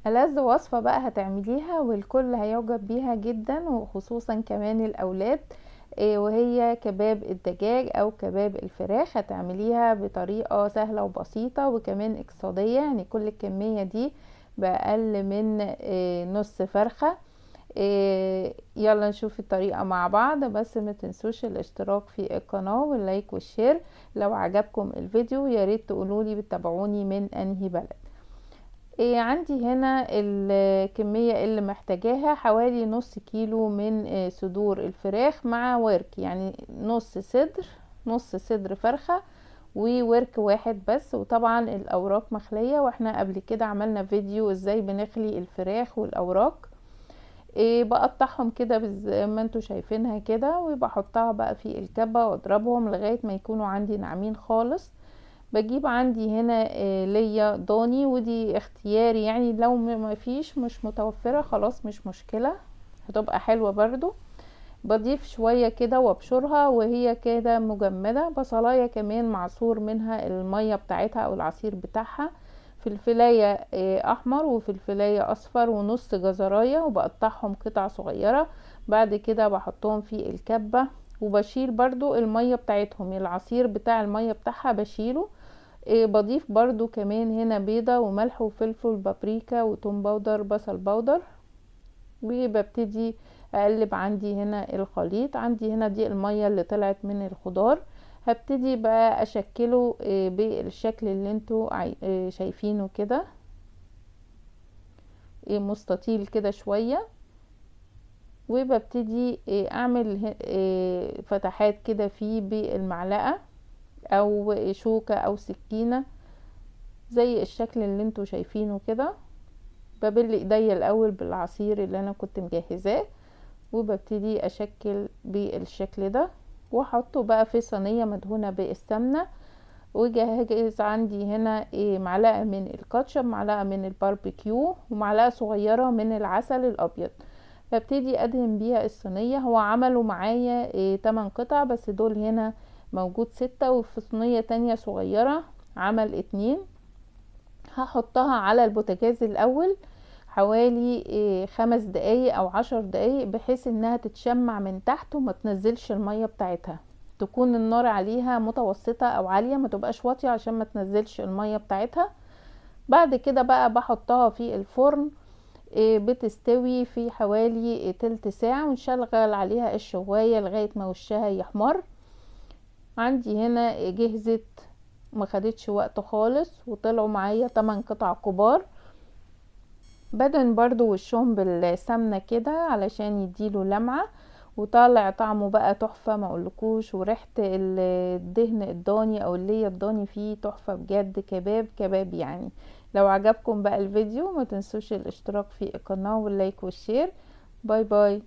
ألذ وصفة بقى هتعمليها والكل هيعجب بيها جدا، وخصوصا كمان الأولاد. وهي كباب الدجاج أو كباب الفراخ. هتعمليها بطريقة سهلة وبسيطة وكمان اقتصادية، يعني كل الكمية دي بأقل من نص فرخة. يلا نشوف الطريقة مع بعض، بس ما تنسوش الاشتراك في القناة واللايك والشير. لو عجبكم الفيديو ياريت تقولولي بتابعوني من انهي بلد. عندي هنا الكمية اللي محتاجاها حوالي نص كيلو من صدور الفراخ مع ورك، يعني نص صدر فرخة وورك واحد بس. وطبعا الاوراق مخلية، واحنا قبل كده عملنا فيديو ازاي بنخلي الفراخ والاوراق. بقطعهم كده زي ما انتوا شايفينها كده، وبحطها بقى في الكبة واضربهم لغاية ما يكونوا عندي ناعمين خالص. بجيب عندي هنا ليا ضاني، ودي اختياري، يعني لو ما فيش مش متوفرة خلاص مش مشكلة، هتبقى حلوة برضو. بضيف شوية كده وابشرها وهي كده مجمدة. بصلاية كمان معصور منها المية بتاعتها او العصير بتاعها. فلفلاية احمر وفلفلاية اصفر ونص جزراية، وبقطعهم قطع صغيرة. بعد كده بحطهم في الكبة، وبشيل برضو المية بتاعتهم، العصير بتاع المية بتاعها بشيله. بضيف برضو كمان هنا بيضة وملح وفلفل بابريكا وتوم باودر بصل باودر. وببتدي اقلب عندي هنا الخليط. عندي هنا دي المية اللي طلعت من الخضار. هبتدي بقى اشكله بالشكل اللي انتوا شايفينه كده، مستطيل كده شوية. وببتدي اعمل فتحات كده فيه بالمعلقة او شوكة او سكينة زي الشكل اللي انتوا شايفينه كده. ببل ايديا الاول بالعصير اللي انا كنت مجهزاه، وببتدي اشكل بالشكل ده، واحطه بقى في صينية مدهونة بالسمنة. وجهز عندي هنا معلقة من الكاتشب، معلقة من الباربيكيو، ومعلقة صغيرة من العسل الابيض. ببتدي ادهن بيها الصينية. هو عملوا معايا 8 قطع، بس دول هنا موجود 6، وفي صينية تانية صغيرة عمل 2. هحطها على البوتاجاز الاول حوالي 5 دقايق او 10 دقايق، بحيث انها تتشمع من تحت وما تنزلش المية بتاعتها. تكون النار عليها متوسطة او عالية، ما تبقاش واطية عشان ما تنزلش المية بتاعتها. بعد كده بقى بحطها في الفرن. بتستوي في حوالي تلت ساعة، ونشغل عليها الشواية لغاية ما وشها يحمر. عندي هنا جهزت، ما خدتش وقت خالص، وطلعوا معايا 8 قطع كبار. بدهن برضو وشهم بالسمنة كده علشان يديله لمعة، وطالع طعمه بقى تحفة ما اقولكوش. وريحة الدهن الضاني او اللي الضاني فيه تحفة بجد، كباب كباب يعني. لو عجبكم بقى الفيديو ما تنسوش الاشتراك في القناة واللايك والشير. باي باي.